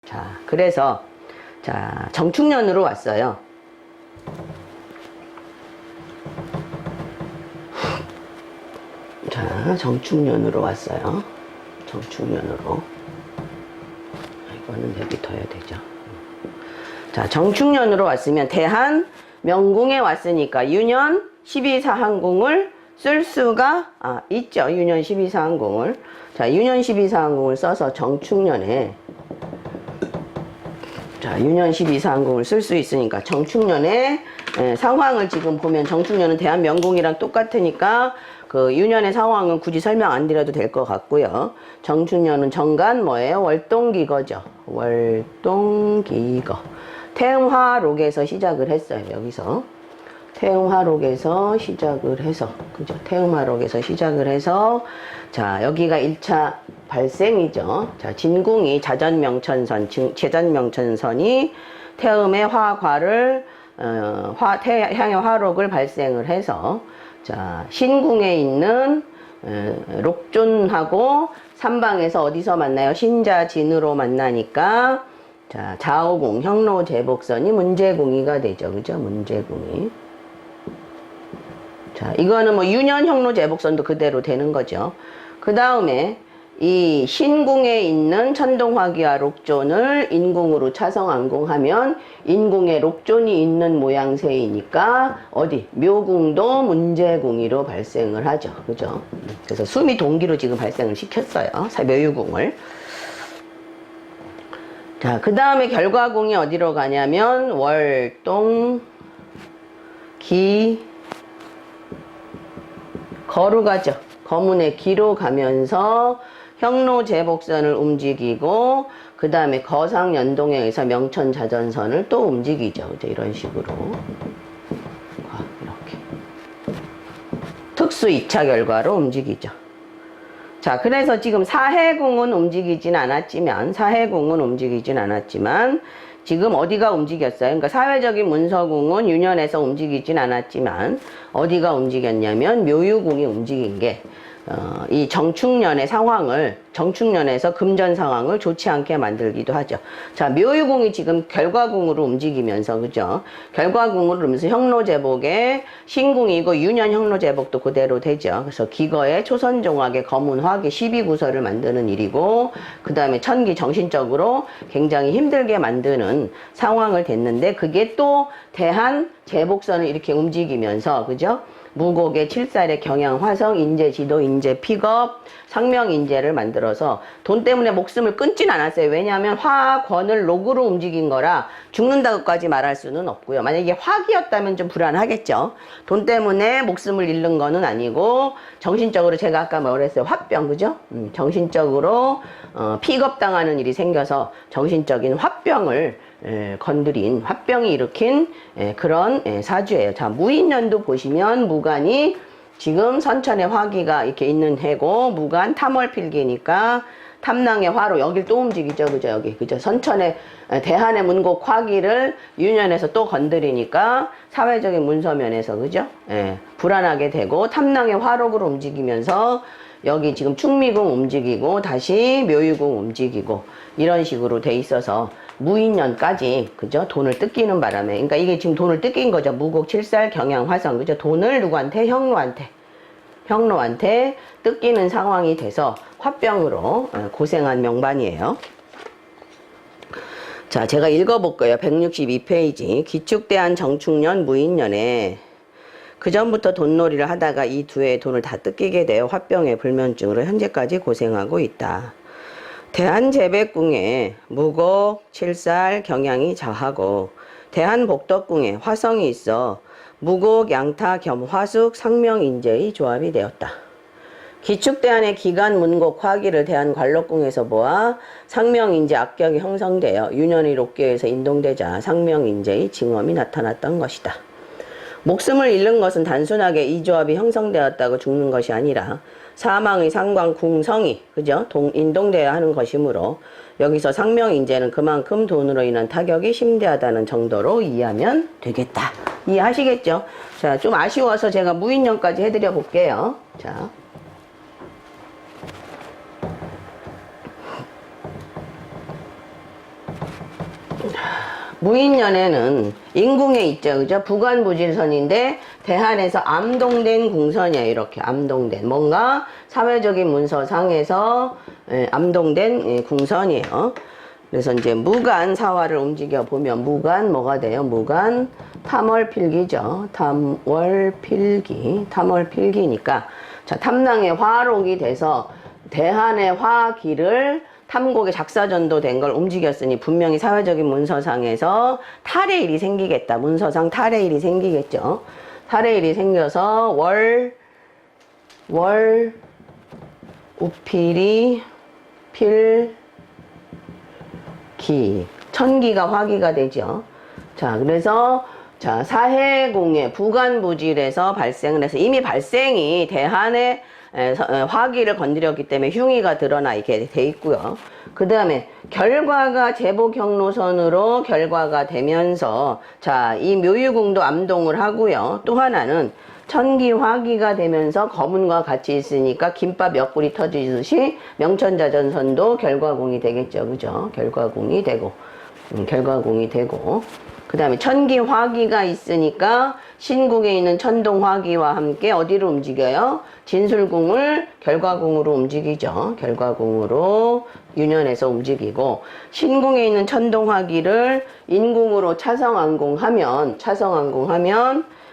자, 그래서 자, 정축년으로 왔어요. 자, 정축년으로 왔어요. 정축년으로. 이거는 여기 둬야 되죠. 자, 정축년으로 왔으면 대한 명궁에 왔으니까 유년 12사항궁을 쓸 수가 있죠. 유년 12사항궁을. 자, 유년 12사항궁을 써서 정축년에 자, 유년 12사항궁을 쓸 수 있으니까 정축년의 상황을 지금 보면 정축년은 대한 명궁이랑 똑같으니까 그 유년의 상황은 굳이 설명 안 드려도 될 것 같고요. 정축년은 정간 뭐예요? 월동기거죠. 월동기거. 태음화록에서 시작을 했어요. 여기서 태음화록에서 시작을 해서 그죠? 태음화록에서 시작을 해서 자, 여기가 1차 발생이죠. 자, 진궁이 자전명천선, 제전명천선이 태음의 화과를 태양의 화록을 발생을 해서 자, 신궁에 있는 록존하고 삼방에서 어디서 만나요? 신자진으로 만나니까 자, 좌우궁, 형로제복선이 문제궁이가 되죠. 그죠? 문제궁이. 자, 이거는 뭐 유년 형로제복선도 그대로 되는 거죠. 그 다음에 이 신궁에 있는 천동화기와 록존을 인궁으로 차성안궁하면 인궁에 록존이 있는 모양새이니까 어디? 묘궁도 문제궁이로 발생을 하죠. 그죠? 그래서 수미 동기로 지금 발생을 시켰어요. 묘유궁을. 자, 그 다음에 결과궁이 어디로 가냐면 월동 기 거로 가죠. 거문의 기로 가면서 형로제복선을 움직이고 그 다음에 거상연동에 의해서 명천자전선을 또 움직이죠. 이제 이런 식으로 이렇게 특수 2차 결과로 움직이죠. 자, 그래서 지금 사해궁은 움직이진 않았지만 지금 어디가 움직였어요? 그러니까 사회적인 문서궁은 유년에서 움직이진 않았지만 어디가 움직였냐면 묘유궁이 움직인 게 이 정축년의 상황을 정축년에서 금전 상황을 좋지 않게 만들기도 하죠. 자, 묘유궁이 지금 결과궁으로 움직이면서 그죠? 결과궁으로 오면서 형로제복의 신궁이고 유년 형로제복도 그대로 되죠. 그래서 기거의 초선종학의 거문화기 12구설을 만드는 일이고 그 다음에 천기 정신적으로 굉장히 힘들게 만드는 상황을 됐는데 그게 또 대한 제복선을 이렇게 움직이면서 그죠? 무곡의 7살의 경양, 화성, 인재, 지도, 인재, 픽업, 상명, 인재를 만들어서 돈 때문에 목숨을 끊진 않았어요. 왜냐하면 화권을 록으로 움직인 거라 죽는다고까지 말할 수는 없고요. 만약에 화기였다면 좀 불안하겠죠. 돈 때문에 목숨을 잃는 거는 아니고 정신적으로 제가 아까 뭐랬어요? 화병, 그죠? 정신적으로 픽업 당하는 일이 생겨서 정신적인 화병을 건드린 화병이 일으킨 그런 사주예요. 자, 무인년도 보시면 무간이 지금 선천의 화기가 이렇게 있는 해고 무간 탐월필기니까 탐낭의 화로 여길 또 움직이죠. 그죠? 여기 그죠? 선천의 대한의 문곡 화기를 유년에서 또 건드리니까 사회적인 문서면에서 그죠? 불안하게 되고 탐낭의 화록으로 움직이면서 여기 지금 충미궁 움직이고 다시 묘유궁 움직이고 이런 식으로 돼 있어서 무인년까지 그죠? 돈을 뜯기는 바람에 그러니까 이게 지금 돈을 뜯긴 거죠. 무곡 7살 경양 화성 그죠? 돈을 누구한테? 형로한테 뜯기는 상황이 돼서 화병으로 고생한 명반이에요. 자, 제가 읽어볼 거예요. 162페이지 기축대한 정축년 무인년에 그 전부터 돈놀이를 하다가 이 두 해의 돈을 다 뜯기게 되어 화병의 불면증으로 현재까지 고생하고 있다. 대한제백궁에 무곡, 7살, 경양이 자하고 대한복덕궁에 화성이 있어 무곡, 양타, 겸, 화숙, 상명인재의 조합이 되었다. 기축대한의 기간, 문곡, 화기를 대한관록궁에서 보아 상명인재 악격이 형성되어 유년의 록계에서 인동되자 상명인재의 징험이 나타났던 것이다. 목숨을 잃는 것은 단순하게 이 조합이 형성되었다고 죽는 것이 아니라 사망의 상관 궁성이 그죠? 인동되어야 하는 것이므로 여기서 상명인재는 그만큼 돈으로 인한 타격이 심대하다는 정도로 이해하면 되겠다. 이해하시겠죠? 자, 좀 아쉬워서 제가 무인년까지 해드려 볼게요. 자. 무인년에는 인궁에 있죠, 그죠? 부관부질선인데 대한에서 암동된 궁선이에요. 이렇게 암동된 뭔가 사회적인 문서상에서 암동된 궁선이에요. 그래서 이제 무간 사화를 움직여 보면 무간 뭐가 돼요? 무간 탐월필기죠. 탐월필기니까 자, 탐낭의 화록이 돼서 대한의 화기를 탐곡의 작사전도 된 걸 움직였으니 분명히 사회적인 문서상에서 탈의일이 생기겠다. 문서상 탈의일이 생기겠죠. 탈의일이 생겨서 우필이 필기 천기가 화기가 되죠. 자, 그래서 자, 사해공의 부관부질에서 발생을 해서 이미 발생이 대한의 화기를 건드렸기 때문에 흉의가 드러나 있게 돼 있고요. 그 다음에 결과가 제복 경로선으로 결과가 되면서 자, 이 묘유궁도 암동을 하고요. 또 하나는 천기 화기가 되면서 거문과 같이 있으니까 김밥 옆구리 터지듯이 명천자전선도 결과공이 되겠죠. 그죠? 결과공이 되고 그 다음에 천기 화기가 있으니까 신궁에 있는 천동 화기와 함께 어디로 움직여요? 진술궁을 결과궁으로 움직이죠. 결과궁으로 윤현해서 움직이고 신궁에 있는 천동 화기를 인궁으로 차성안궁하면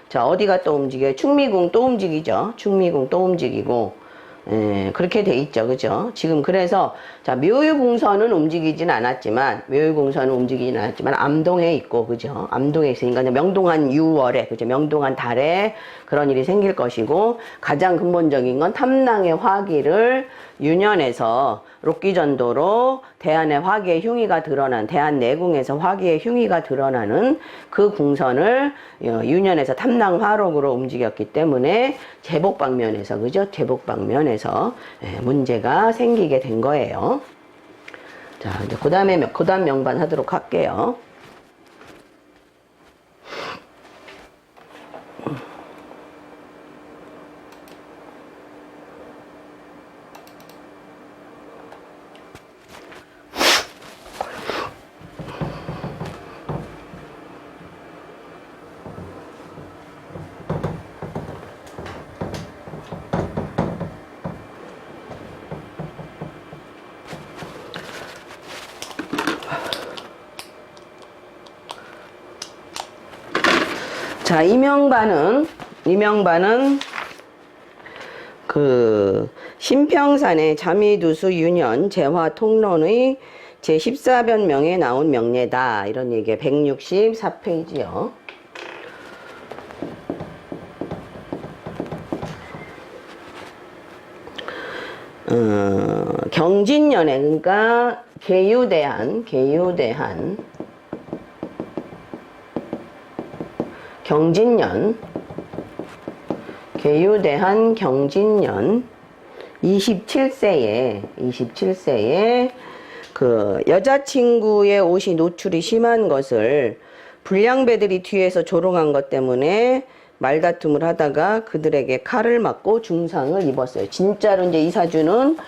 자, 어디가 또 움직여요? 충미궁 또 움직이죠. 충미궁 또 움직이고 그렇게 돼 있죠. 그죠? 지금 그래서 자, 묘유궁선은 움직이진 않았지만 암동에 있고 그죠? 암동에 있으니까 명동한 6월에 그죠? 명동한 달에 그런 일이 생길 것이고 가장 근본적인 건 탐낭의 화기를 윤현해서 록기전도로 대한의 화기의 흉의가 드러난 대한 내궁에서 화기의 흉의가 드러나는 그 궁선을 윤현해서 탐낭 화록으로 움직였기 때문에 제복 방면에서 그죠? 제복 방면에서 문제가 생기게 된 거예요. 자, 이제 그다음에 고단 명반 하도록 할게요. 자, 이명반은 그 신평산의 자미두수 윤현 재화 통론의 제14변명에 나온 명례다. 이런 얘기에 164페이지요. 경진년에 그러니까 계유대한 경진년 27세에 그 여자친구의 옷이 노출이 심한 것을 불량배들이 뒤에서 조롱한 것 때문에 말다툼을 하다가 그들에게 칼을 맞고 중상을 입었어요. 진짜로 이제 이 사주는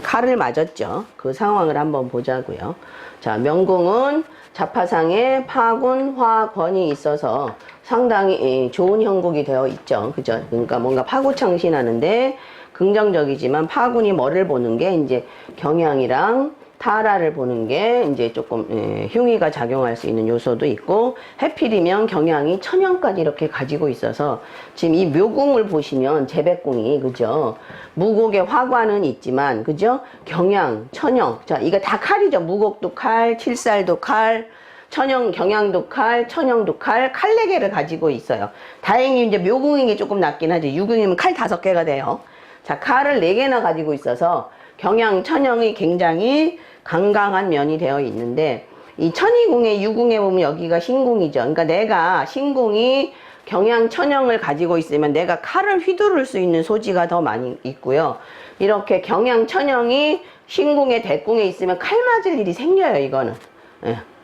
칼을 맞았죠. 그 상황을 한번 보자고요. 자, 명궁은 자파상에 파군, 화권이 있어서 상당히 좋은 형국이 되어 있죠. 그죠? 그러니까 뭔가 파고창신하는데 긍정적이지만 파군이 뭐를 보는 게 이제 경향이랑 타라를 보는 게 이제 조금 흉의가 작용할 수 있는 요소도 있고 해필이면 경향이 천형까지 이렇게 가지고 있어서 지금 이 묘궁을 보시면 재백궁이 그죠? 무곡의 화관은 있지만 그죠? 경향, 천형 자 이거 다 칼이죠. 무곡도 칼, 칠살도 칼 천형, 경향도 칼, 천형도 칼, 칼 4개를 가지고 있어요. 다행히 이제 묘궁인 게 조금 낫긴 하죠. 유궁이면 칼 5개가 돼요. 자, 칼을 4개나 가지고 있어서 경향, 천형이 굉장히 강강한 면이 되어 있는데 이 천이궁의 유궁에 보면 여기가 신궁이죠. 그러니까 내가 신궁이 경향, 천형을 가지고 있으면 내가 칼을 휘두를 수 있는 소지가 더 많이 있고요. 이렇게 경향, 천형이 신궁의 대궁에 있으면 칼 맞을 일이 생겨요. 이거는.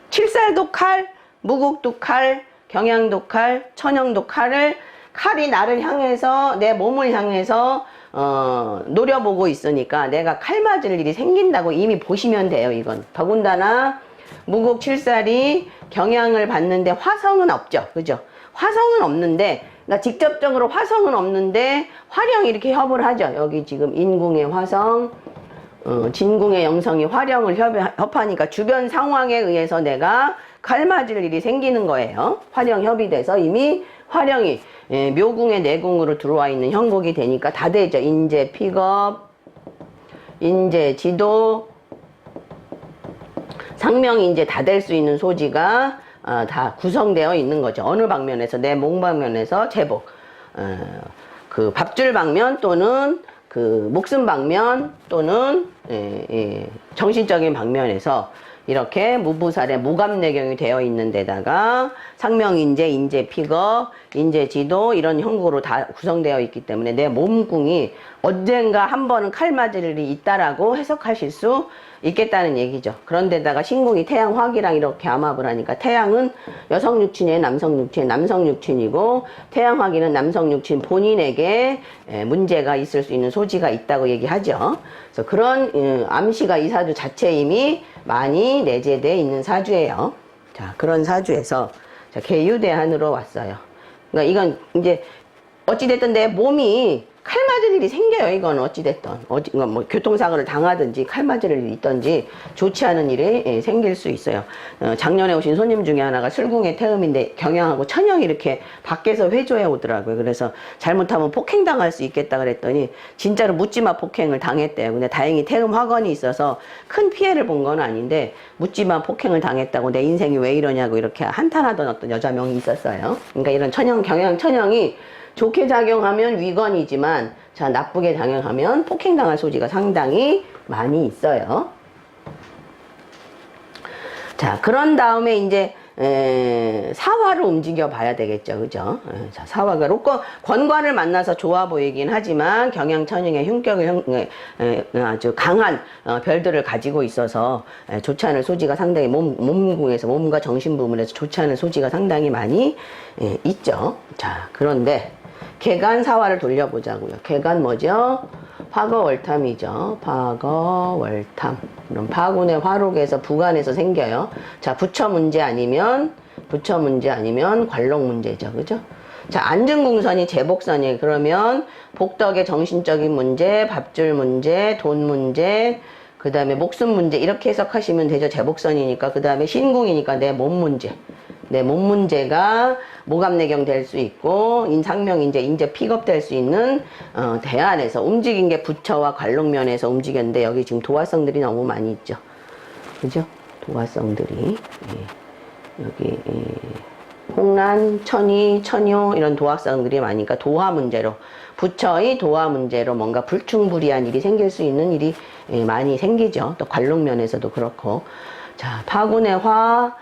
칠살도 칼, 무곡도 칼, 경향도 칼, 천형도 칼이 나를 향해서 내 몸을 향해서 노려보고 있으니까 내가 칼 맞을 일이 생긴다고 이미 보시면 돼요. 이건 더군다나 무국 칠살이 경향을 받는데 화성은 없죠. 그죠? 화성은 없는데, 그러니까 직접적으로 화성은 없는데 화령이 이렇게 협을 하죠. 여기 지금 인궁의 화성, 진궁의 영성이 화령을 협하니까 주변 상황에 의해서 내가 칼 맞을 일이 생기는 거예요. 화령 협이 돼서 이미 화령이 묘궁의 내궁으로 들어와 있는 형국이 되니까 다 되죠. 인재 픽업, 인재 지도, 상명이 이제 다 될 수 있는 소지가 다 구성되어 있는 거죠. 어느 방면에서, 내 몸 방면에서 제복, 그 밥줄 방면 또는 그 목숨 방면 또는 정신적인 방면에서 이렇게 무부살의 무감내경이 되어 있는 데다가 상명인재, 인재픽업, 인재지도 이런 형국으로 다 구성되어 있기 때문에 내 몸궁이 언젠가 한 번은 칼 맞을 일이 있다라고 해석하실 수 있겠다는 얘기죠. 그런데다가 신궁이 태양 화기랑 이렇게 암합을 하니까 태양은 여성 육친이에요, 남성 육친, 남성 육친이고 태양 화기는 남성 육친 본인에게 문제가 있을 수 있는 소지가 있다고 얘기하죠. 그래서 그런 암시가 이 사주 자체 이미 많이 내재되어 있는 사주예요. 자, 그런 사주에서 자, 계유대한으로 왔어요. 그러니까 이건 이제 어찌됐든 내 몸이 칼 맞을 일이 생겨요. 이건 어찌됐든 뭐 교통사고를 당하든지 칼 맞을 일이 있든지 좋지 않은 일이 생길 수 있어요. 작년에 오신 손님 중에 하나가 술궁의 태음인데 경향하고 천형이 이렇게 밖에서 회조해 오더라고요. 그래서 잘못하면 폭행당할 수 있겠다 그랬더니 진짜로 묻지마 폭행을 당했대요. 근데 다행히 태음 화건이 있어서 큰 피해를 본 건 아닌데 묻지마 폭행을 당했다고 내 인생이 왜 이러냐고 이렇게 한탄하던 어떤 여자명이 있었어요. 그러니까 이런 천형, 경향 천형이 좋게 작용하면 위건이지만 자, 나쁘게 작용하면 폭행당할 소지가 상당히 많이 있어요. 자, 그런 다음에 이제 사화를 움직여 봐야 되겠죠. 그죠? 자, 사화가 권관을 만나서 좋아 보이긴 하지만 경향천형의 흉격을 아주 강한 별들을 가지고 있어서 좋지 않을 소지가 상당히 몸궁에서 몸과 정신 부분에서 좋지 않을 소지가 상당히 많이 있죠. 자, 그런데 개간 사화를 돌려보자고요. 개간 뭐죠? 화거월탐이죠. 화거월탐. 그럼 파군의 화록에서 부간에서 생겨요. 자, 부처 문제 아니면 관록 문제죠. 그죠? 자, 안증궁선이 제복선이에요. 그러면 복덕의 정신적인 문제, 밥줄 문제, 돈 문제, 그 다음에 목숨 문제 이렇게 해석하시면 되죠. 제복선이니까. 그 다음에 신궁이니까 내 몸 문제. 내 몸 문제가 모감내경 될 수 있고 인상명인재, 인재 픽업 될 수 있는 대안에서 움직인 게 부처와 관록면에서 움직였는데 여기 지금 도화성들이 너무 많이 있죠. 그죠? 도화성들이 여기 홍란, 천이, 천요 이런 도화성들이 많으니까 도화 문제로 부처의 도화 문제로 뭔가 불충불이한 일이 생길 수 있는 일이 많이 생기죠. 또 관록면에서도 그렇고 자, 파군의 화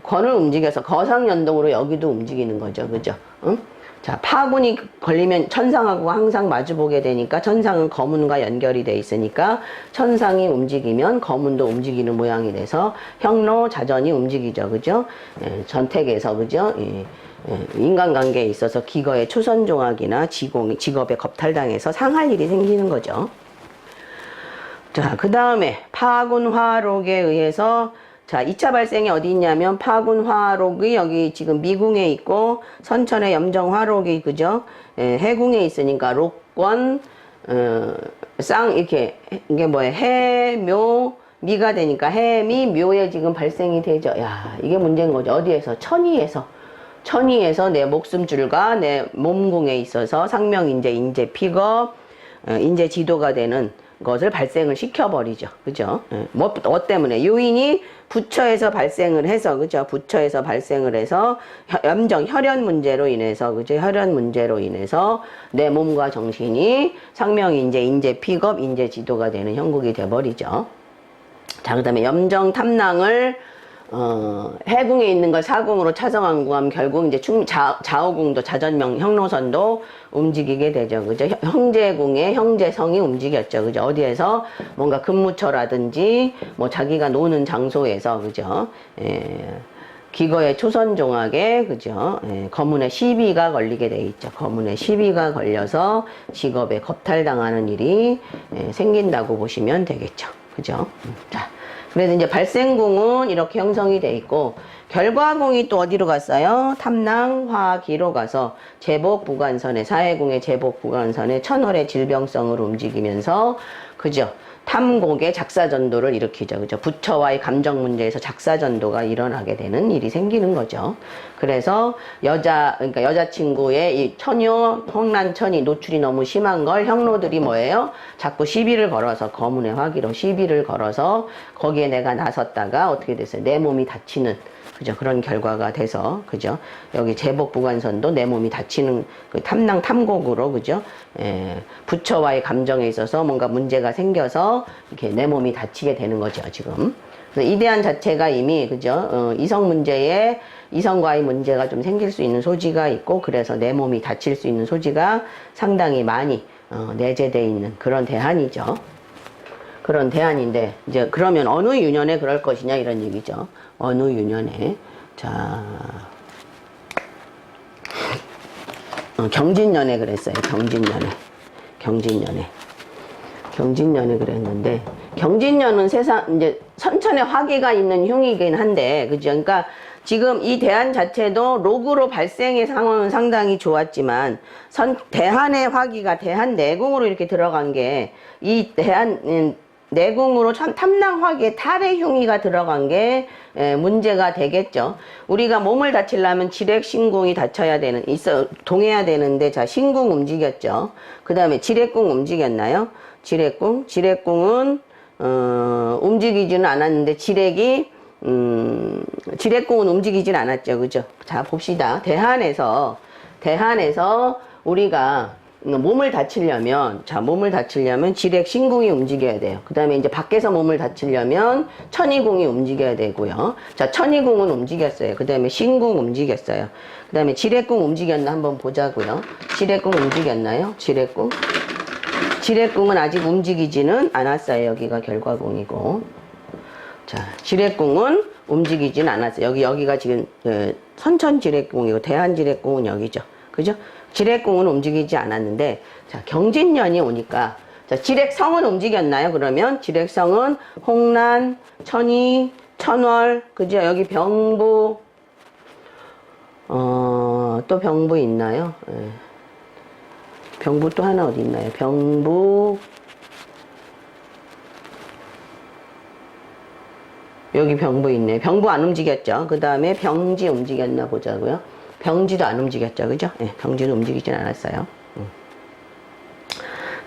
권을 움직여서 거상연동으로 여기도 움직이는 거죠. 그죠? 응? 자, 파군이 걸리면 천상하고 항상 마주보게 되니까 천상은 거문과 연결이 돼 있으니까 천상이 움직이면 거문도 움직이는 모양이 돼서 형로 자전이 움직이죠. 그죠? 전택에서 그죠? 인간관계에 있어서 기거의 초선종학이나 직업에 겁탈당해서 상할 일이 생기는 거죠. 자, 그 다음에 파군화록에 의해서 자, 2차 발생이 어디 있냐면 파군화록이 여기 지금 미궁에 있고 선천의 염정화록이 그죠? 해궁에 있으니까 록권 쌍 이렇게 이게 뭐예요? 해, 묘, 미가 되니까 해미, 묘에 지금 발생이 되죠. 야, 이게 문제인 거죠. 어디에서? 천이에서 내 목숨줄과 내 몸궁에 있어서 상명인재, 인재 픽업, 인재 지도가 되는 것을 발생을 시켜버리죠. 그죠? 뭐 때문에? 요인이 부처에서 발생을 해서, 그죠? 부처에서 발생을 해서 염정, 혈연 문제로 인해서, 그죠? 혈연 문제로 인해서 내 몸과 정신이 상명인재, 인재 픽업, 인재 지도가 되는 형국이 돼버리죠. 자, 그 다음에 염정 탐랑을 해궁에 있는 걸 사궁으로 차성왕궁하면 결국 이제 좌우궁도 자전명 형로선도 움직이게 되죠. 그죠? 형제궁의 형제성이 움직였죠. 그죠? 어디에서 뭔가 근무처라든지 뭐 자기가 노는 장소에서 그죠? 기거의 초선종학에 그죠? 거문의 시비가 걸리게 돼 있죠. 거문의 시비가 걸려서 직업에 겁탈당하는 일이 생긴다고 보시면 되겠죠. 그죠? 자. 그래서 이제 발생궁은 이렇게 형성이 돼 있고, 결과궁이 또 어디로 갔어요? 탐낭화기로 가서 제복부관선에, 사해궁의 제복부관선에 천월의 질병성으로 움직이면서, 그죠? 탐곡의 작사전도를 일으키죠. 그죠? 부처와의 감정 문제에서 작사전도가 일어나게 되는 일이 생기는 거죠. 그래서 그러니까 여자친구의 이 처녀, 홍란천이 노출이 너무 심한 걸 형로들이 뭐예요? 자꾸 시비를 걸어서, 거문의 화기로 시비를 걸어서 거기에 내가 나섰다가 어떻게 됐어요? 내 몸이 다치는, 그죠? 그런 결과가 돼서, 그죠? 여기 제복부관선도 내 몸이 다치는 그 탐낭 탐곡으로, 그죠? 부처와의 감정에 있어서 뭔가 문제가 생겨서 이렇게 내 몸이 다치게 되는 거죠, 지금. 그래서 이 대안 자체가 이미, 그죠? 이성과의 문제가 좀 생길 수 있는 소지가 있고, 그래서 내 몸이 다칠 수 있는 소지가 상당히 많이, 내재되어 있는 그런 대안이죠. 그런 대안인데, 이제 그러면 어느 유년에 그럴 것이냐, 이런 얘기죠. 어느 유년에. 자, 경진년에 그랬어요. 경진년에 그랬는데, 경진년은 이제 선천에 화기가 있는 흉이긴 한데, 그죠? 그러니까 지금 이 대안 자체도 로그로 발생의 상황은 상당히 좋았지만, 대한의 화기가 대한 내궁으로 이렇게 들어간 게, 이 대한, 내궁으로 탐낭 화기에 탈의 흉이가 들어간 게 문제가 되겠죠. 우리가 몸을 다치려면 지렉 신궁이 동해야 되는데, 자, 신궁 움직였죠. 그 다음에 지렉궁 움직였나요? 지렉궁은 움직이지는 않았는데, 지렉궁은 움직이진 않았죠. 그죠? 자, 봅시다. 대한에서 우리가 몸을 다치려면 지렉 신궁이 움직여야 돼요. 그 다음에 이제 밖에서 몸을 다치려면 천이궁이 움직여야 되고요. 자, 천이궁은 움직였어요. 그 다음에 신궁 움직였어요. 그 다음에 지렉궁 움직였나 한번 보자고요. 지렉궁 움직였나요? 지렉궁은 아직 움직이지는 않았어요. 여기가 결과궁이고. 자, 지렉궁은 움직이진 않았어요. 여기가 지금 선천 지렉궁이고, 대한 지렉궁은 여기죠. 그죠? 지렉궁은 움직이지 않았는데, 자, 경진년이 오니까, 자, 지렉성은 움직였나요? 그러면 지렉성은 홍란, 천이, 천월, 그죠? 여기 병부, 또 병부 있나요? 병부 또 하나 어디 있나요? 여기 병부 있네. 병부 안 움직였죠. 그 다음에 병지 움직였나 보자고요. 병지도 안 움직였죠. 그죠? 병지도 움직이진 않았어요.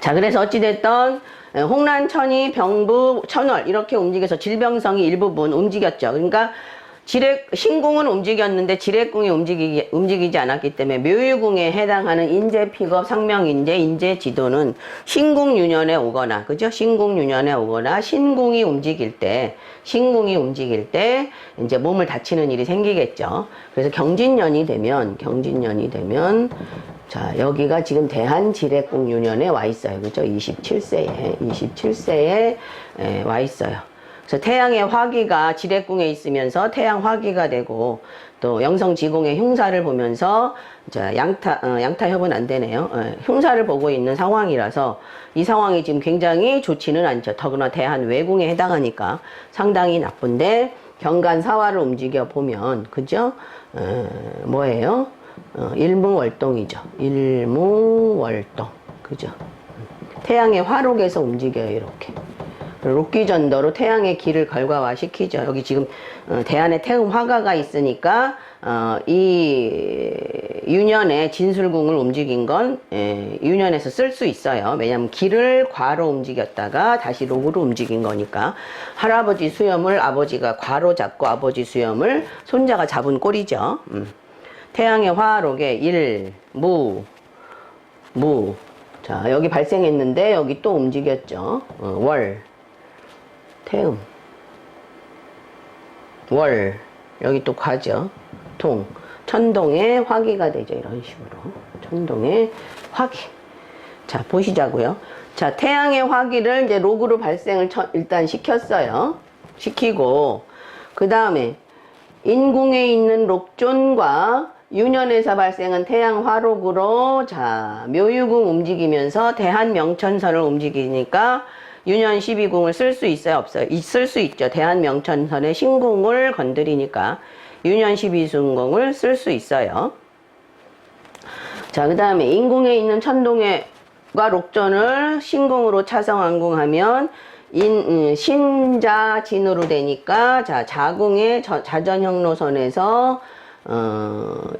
자, 그래서 어찌됐던 홍란, 천이, 병부, 천월 이렇게 움직여서 질병성이 일부분 움직였죠. 그러니까 신궁은 움직였는데 지렉궁이 움직이지 않았기 때문에 묘유궁에 해당하는 인재픽업, 상명인재, 인재지도는 신궁유년에 오거나, 그죠? 신궁유년에 오거나 신궁이 움직일 때 이제 몸을 다치는 일이 생기겠죠. 그래서 경진년이 되면 자, 여기가 지금 대한지렉궁 유년에 와 있어요. 그죠? 27세에 와 있어요. 그래서 태양의 화기가 지렉궁에 있으면서 태양 화기가 되고, 또 영성지공의 흉사를 보면서, 자, 양타협은 안 되네요. 흉사를 보고 있는 상황이라서 이 상황이 지금 굉장히 좋지는 않죠. 더구나 대한 외궁에 해당하니까 상당히 나쁜데, 경간사화를 움직여 보면, 그죠? 뭐예요? 일무월동이죠. 일무월동. 그죠? 태양의 화록에서 움직여요, 이렇게. 록기전도로 태양의 기를 결과화시키죠. 여기 지금 대안에 태음 화가가 있으니까 이 유년에 진술궁을 움직인 건 유년에서 쓸 수 있어요. 왜냐하면 기를 과로 움직였다가 다시 록으로 움직인 거니까. 할아버지 수염을 아버지가 과로 잡고 아버지 수염을 손자가 잡은 꼴이죠. 태양의 화록에 일, 무. 자, 여기 발생했는데 여기 또 움직였죠. 월. 태음, 월, 여기 또 과죠. 천동의 화기가 되죠. 이런 식으로. 천동의 화기. 자, 보시자고요. 자, 태양의 화기를 이제 록으로 발생을 일단 시켰어요. 시키고, 그 다음에 인궁에 있는 록존과 유년에서 발생한 태양 화록으로, 자, 묘유궁 움직이면서 대한 명천선을 움직이니까 유년 12궁을 쓸 수 있어요, 없어요? 쓸 수 있죠. 대한명천선의 신궁을 건드리니까 유년 12순궁을 쓸 수 있어요. 자, 그 다음에 인궁에 있는 천동과 록전을 신궁으로 차성안궁하면 신자진으로 되니까, 자, 자궁의 자전형로선에서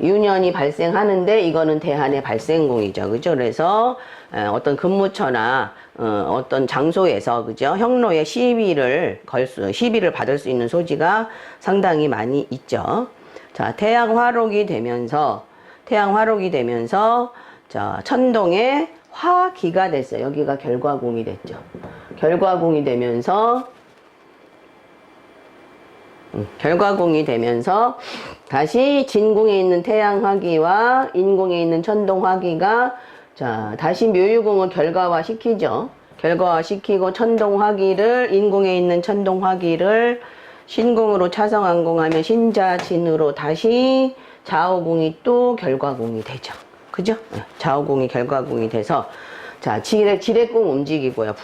유년이 발생하는데, 이거는 대한의 발생궁이죠. 그죠? 그래서 어떤 근무처나 어떤 장소에서, 그죠? 형로에 시비를 받을 수 있는 소지가 상당히 많이 있죠. 자, 태양화록이 되면서 자, 천동에 화기가 됐어요. 여기가 결과궁이 됐죠. 결과궁이 되면서 다시 진궁에 있는 태양화기와 인궁에 있는 천동화기가, 자, 다시 묘유궁을 결과화시키죠. 결과화시키고 천동화기를, 인궁에 있는 천동화기를 신궁으로 차성안궁하면 신자진으로 다시 좌우궁이 또 결과궁이 되죠. 그죠? 좌우궁이 결과궁이 돼서, 자, 지뢰궁 움직이고요.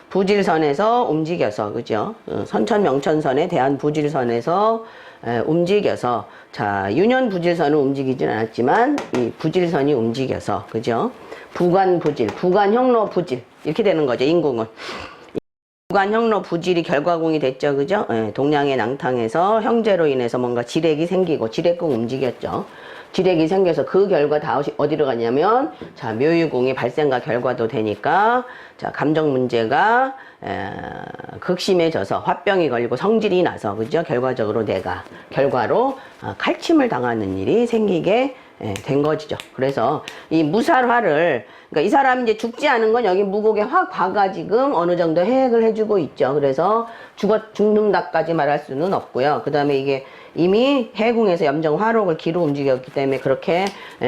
부질선에서 움직여서, 그죠? 선천명천선에 대한 부질선에서 움직여서, 자, 유년 부질선은 움직이진 않았지만 이 부질선이 움직여서, 그죠? 부관부질, 부관형로 부질 이렇게 되는 거죠. 인궁은 부관형로 부질이 결과궁이 됐죠. 그죠? 동량의 낭탕에서 형제로 인해서 뭔가 지렉이 생기고, 지렉궁 움직였죠. 지렉이 생겨서 그 결과 다 어디로 가냐면, 자, 묘유궁이 발생과 결과도 되니까, 자, 감정 문제가 극심해져서 화병이 걸리고 성질이 나서, 그죠? 결과적으로 결과로 칼침을 당하는 일이 생기게 된 것이죠. 그래서 이 무살화를, 그러니까 이 사람이 이제 죽지 않은 건 여기 무곡의 화가 지금 어느 정도 해액을 해주고 있죠. 그래서 죽는다까지 말할 수는 없고요. 그 다음에 이게 이미 해궁에서 염정화록을 기로 움직였기 때문에 그렇게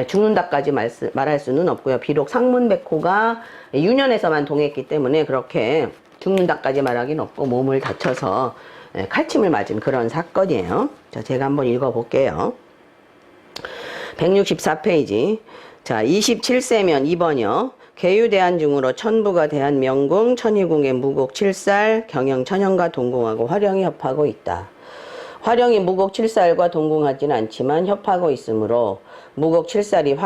죽는다까지 말할 수는 없고요. 비록 상문백호가 유년에서만 동했기 때문에 그렇게 죽는다까지 말하기는 없고, 몸을 다쳐서 칼침을 맞은 그런 사건이에요. 자, 제가 한번 읽어볼게요. 164페이지. 자, 27세면 2번이요. 계유대한 중으로 천부가 대한명궁, 천희궁의 무곡 7살, 경영 천형과 동궁하고 화령이 협하고 있다. 화령이 무곡 7살과 동궁하지는 않지만 협하고 있으므로 무곡 7살이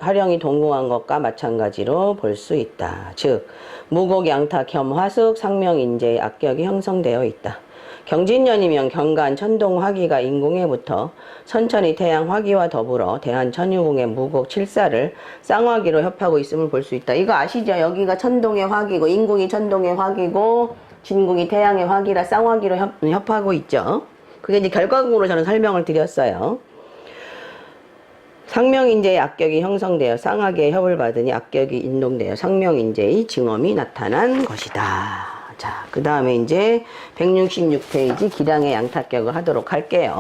화령이 동궁한 것과 마찬가지로 볼 수 있다. 즉, 무곡 양탁 겸 화숙 상명인재의 악격이 형성되어 있다. 경진년이면 경간 천동 화기가 인궁에 붙어 천천히 태양 화기와 더불어 대한 천유궁의 무곡 7살을 쌍화기로 협하고 있음을 볼 수 있다. 이거 아시죠? 여기가 천동의 화기고, 인궁이 천동의 화기고, 진궁이 태양의 화기라 쌍화기로 협하고 있죠. 그게 이제 결과궁으로 저는 설명을 드렸어요. 상명인재의 악격이 형성되어 쌍화기의 협을 받으니 악격이 인동되어 상명인재의 증엄이 나타난 것이다. 자, 그 다음에 이제 166페이지 기량의 양탁격을 하도록 할게요.